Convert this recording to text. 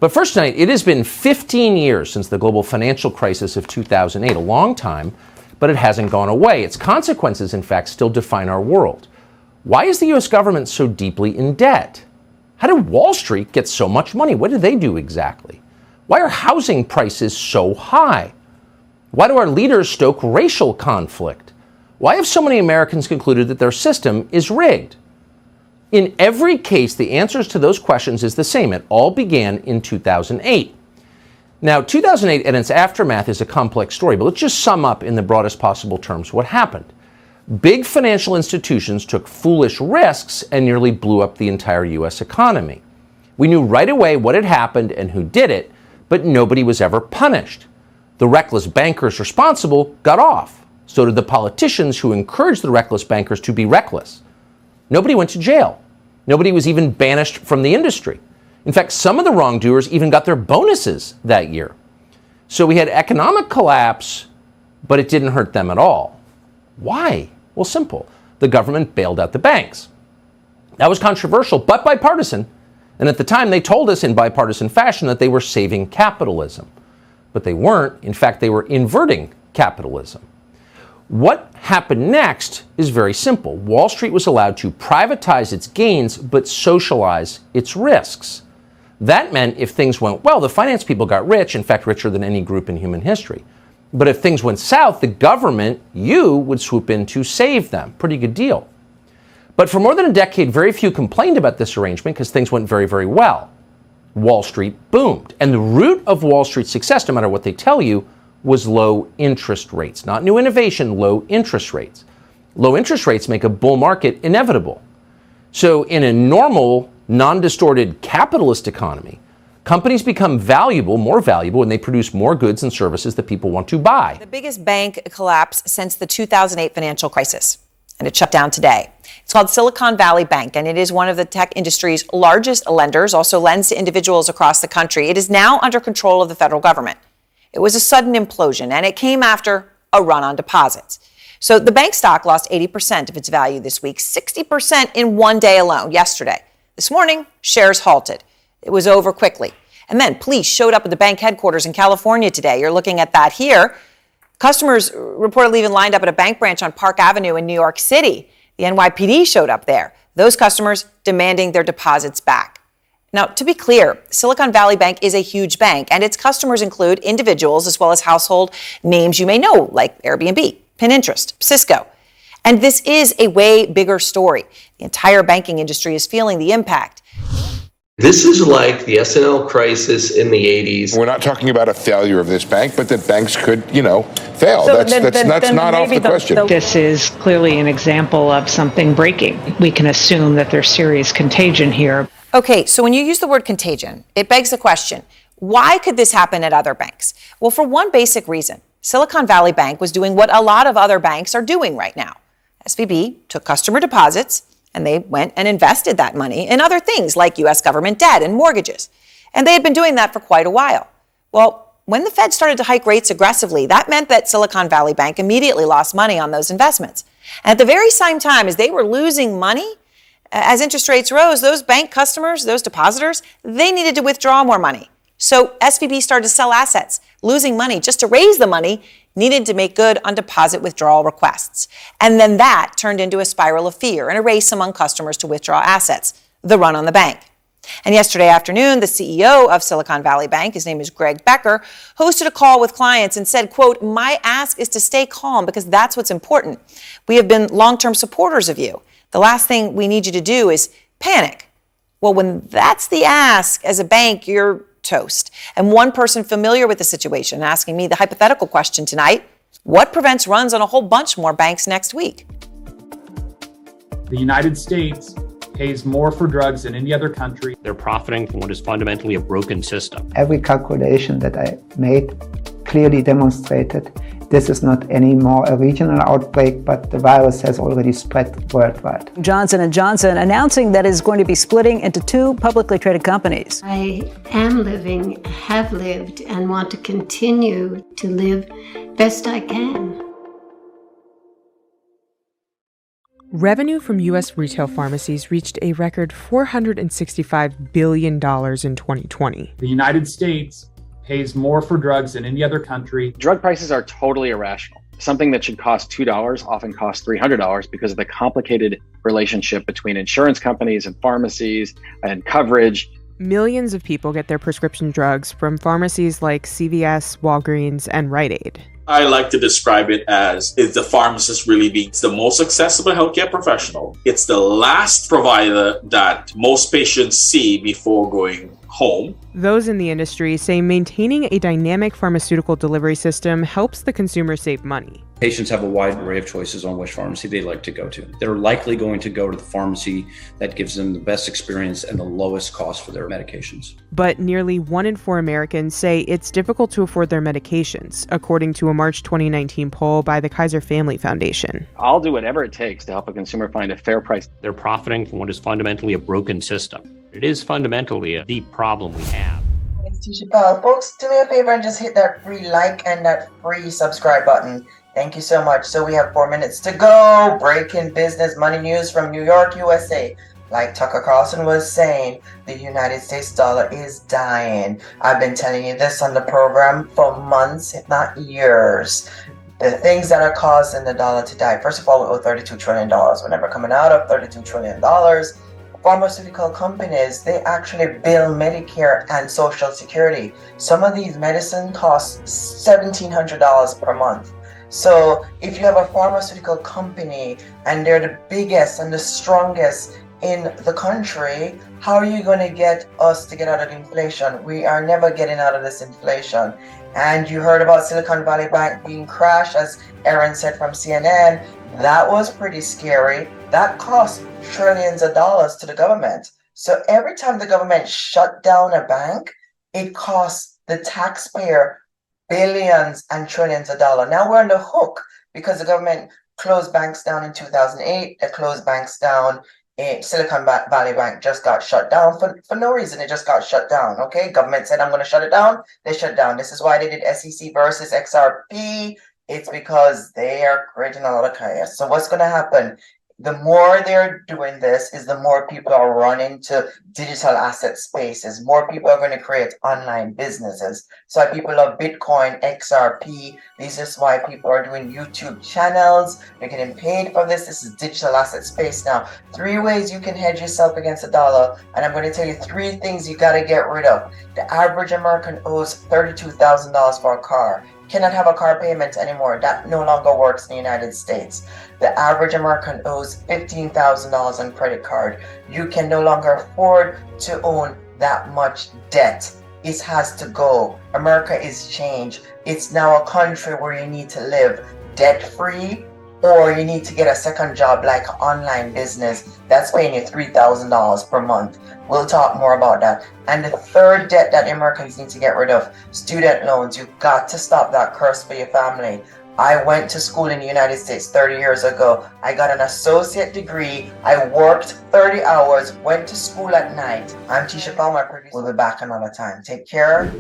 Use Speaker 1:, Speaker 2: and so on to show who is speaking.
Speaker 1: But first tonight, it has been 15 years since the global financial crisis of 2008, a long time, but it hasn't gone away. Its consequences, in fact, still define our world. Why is the U.S. government so deeply in debt? How did Wall Street get so much money? What do they do exactly? Why are housing prices so high? Why do our leaders stoke racial conflict? Why have so many Americans concluded that their system is rigged? In every case, the answers to those questions is the same. It all began in 2008. Now, 2008 and its aftermath is a complex story, but let's just sum up in the broadest possible terms what happened. Big financial institutions took foolish risks and nearly blew up the entire U.S. economy. We knew right away what had happened and who did it, but nobody was ever punished. The reckless bankers responsible got off. So did the politicians who encouraged the reckless bankers to be reckless. Nobody went to jail. Nobody was even banished from the industry. In fact, some of the wrongdoers even got their bonuses that year. So we had economic collapse, but it didn't hurt them at all. Why? Well, simple. The government bailed out the banks. That was controversial, but bipartisan. And at the time, they told us in bipartisan fashion that they were saving capitalism. But they weren't. In fact, they were inverting capitalism. What happened next is very simple. Wall Street was allowed to privatize its gains, but socialize its risks. That meant if things went well, the finance people got rich, in fact, richer than any group in human history. But if things went south, the government, you, would swoop in to save them. Pretty good deal. But for more than a decade, very few complained about this arrangement because things went very, very well. Wall Street boomed. And the root of Wall Street's success, no matter what they tell you, was low interest rates. Not new innovation, low interest rates. Low interest rates make a bull market inevitable. So in a normal, non-distorted capitalist economy, companies become valuable, more valuable, when they produce more goods and services that people want to buy.
Speaker 2: The biggest bank collapse since the 2008 financial crisis, and it shut down today. It's called Silicon Valley Bank, and it is one of the tech industry's largest lenders, also lends to individuals across the country. It is now under control of the federal government. It was a sudden implosion, and it came after a run on deposits. So the bank stock lost 80% of its value this week, 60% in one day alone, yesterday. This morning, shares halted. It was over quickly. And then police showed up at the bank headquarters in California today. You're looking at that here. Customers reportedly even lined up at a bank branch on Park Avenue in New York City. The NYPD showed up there. Those customers demanding their deposits back. Now, to be clear, Silicon Valley Bank is a huge bank, and its customers include individuals as well as household names you may know, like Airbnb, Pinterest, Cisco. And this is a way bigger story. The entire banking industry is feeling the impact.
Speaker 3: This is like the S&L crisis in the 80s.
Speaker 4: We're not talking about a failure of this bank, but that banks could, fail.
Speaker 5: So
Speaker 4: that's not off the question.
Speaker 5: This is clearly an example of something breaking. We can assume that there's serious contagion here.
Speaker 2: Okay, so when you use the word contagion, it begs the question, why could this happen at other banks? Well, for one basic reason. Silicon Valley Bank was doing what a lot of other banks are doing right now. SVB took customer deposits, and they went and invested that money in other things like U.S. government debt and mortgages. And they had been doing that for quite a while. Well, when the Fed started to hike rates aggressively, that meant that Silicon Valley Bank immediately lost money on those investments. And at the very same time as they were losing money, as interest rates rose, those bank customers, those depositors, they needed to withdraw more money. So SVB started to sell assets, losing money just to raise the money needed to make good on deposit withdrawal requests. And then that turned into a spiral of fear and a race among customers to withdraw assets, the run on the bank. And yesterday afternoon, the CEO of Silicon Valley Bank, his name is Greg Becker, hosted a call with clients and said, quote, "My ask is to stay calm because that's what's important. We have been long-term supporters of you. The last thing we need you to do is panic." Well, when that's the ask as a bank, you're toast. And one person familiar with the situation asking me the hypothetical question tonight, what prevents runs on a whole bunch more banks next week?
Speaker 6: The United States pays more for drugs than any other country.
Speaker 7: They're profiting from what is fundamentally a broken system.
Speaker 8: Every calculation that I made clearly demonstrated this is not anymore a regional outbreak, but the virus has already spread worldwide.
Speaker 9: Johnson & Johnson announcing that it's going to be splitting into two publicly traded companies.
Speaker 10: I am living, have lived, and want to continue to live best I can.
Speaker 11: Revenue from U.S. retail pharmacies reached a record $465 billion in 2020.
Speaker 6: The United States pays more for drugs than any other country.
Speaker 12: Drug prices are totally irrational. Something that should cost $2 often costs $300 because of the complicated relationship between insurance companies and pharmacies and coverage.
Speaker 11: Millions of people get their prescription drugs from pharmacies like CVS, Walgreens, and Rite Aid.
Speaker 13: I like to describe it as if the pharmacist really being the most accessible healthcare professional. It's the last provider that most patients see before going home.
Speaker 11: Those in the industry say maintaining a dynamic pharmaceutical delivery system helps the consumer save money.
Speaker 14: Patients have a wide array of choices on which pharmacy they like to go to. They're likely going to go to the pharmacy that gives them the best experience and the lowest cost for their medications.
Speaker 11: But nearly 1 in 4 Americans say it's difficult to afford their medications, according to a March 2019 poll by the Kaiser Family Foundation.
Speaker 12: I'll do whatever it takes to help a consumer find a fair price.
Speaker 7: They're profiting from what is fundamentally a broken system. It is fundamentally a deep problem we have.
Speaker 15: It's Tisha Powell. Folks, do me a favor and just hit that free like and that free subscribe button. Thank you so much. So we have 4 minutes to go. Breaking business money news from New York, USA. Like Tucker Carlson was saying, the United States dollar is dying. I've been telling you this on the program for months, if not years. The things that are causing the dollar to die. First of all, we owe $32 trillion. We're never coming out of $32 trillion. Pharmaceutical companies, they actually bill Medicare and Social Security. Some of these medicine costs $1,700 per month. So if you have a pharmaceutical company and they're the biggest and the strongest in the country, how are you going to get us to get out of the inflation? We are never getting out of this inflation. And you heard about Silicon Valley Bank being crashed, as Aaron said from CNN. That was pretty scary. That cost trillions of dollars to the government. So every time the government shut down a bank, it costs the taxpayer billions and trillions of dollars. Now we're on the hook because the government closed banks down in 2008. They closed banks down. Silicon Valley Bank just got shut down for no reason. It just got shut down. Okay, government said I'm going to shut it down. They shut it down. This is why they did SEC versus XRP. It's because they are creating a lot of chaos. So what's going to happen? The more they're doing this is the more people are running to digital asset spaces. More people are going to create online businesses. So people love Bitcoin, XRP. This is why people are doing YouTube channels. They're getting paid for this. This is digital asset space now. 3 ways you can hedge yourself against the dollar. And I'm going to tell you 3 things you got to get rid of. The average American owes $32,000 for a car. Cannot have a car payment anymore. That no longer works in the United States. The average American owes $15,000 on credit card. You can no longer afford to own that much debt. It has to go. America is changed. It's now a country where you need to live debt-free, or you need to get a second job like an online business that's paying you $3,000 per month. We'll talk more about that. And the third debt that Americans need to get rid of, student loans. You've got to stop that curse for your family. I went to school in the United States 30 years ago. I got an associate degree. I worked 30 hours, went to school at night. I'm Tisha Palmer. We'll be back another time. Take care.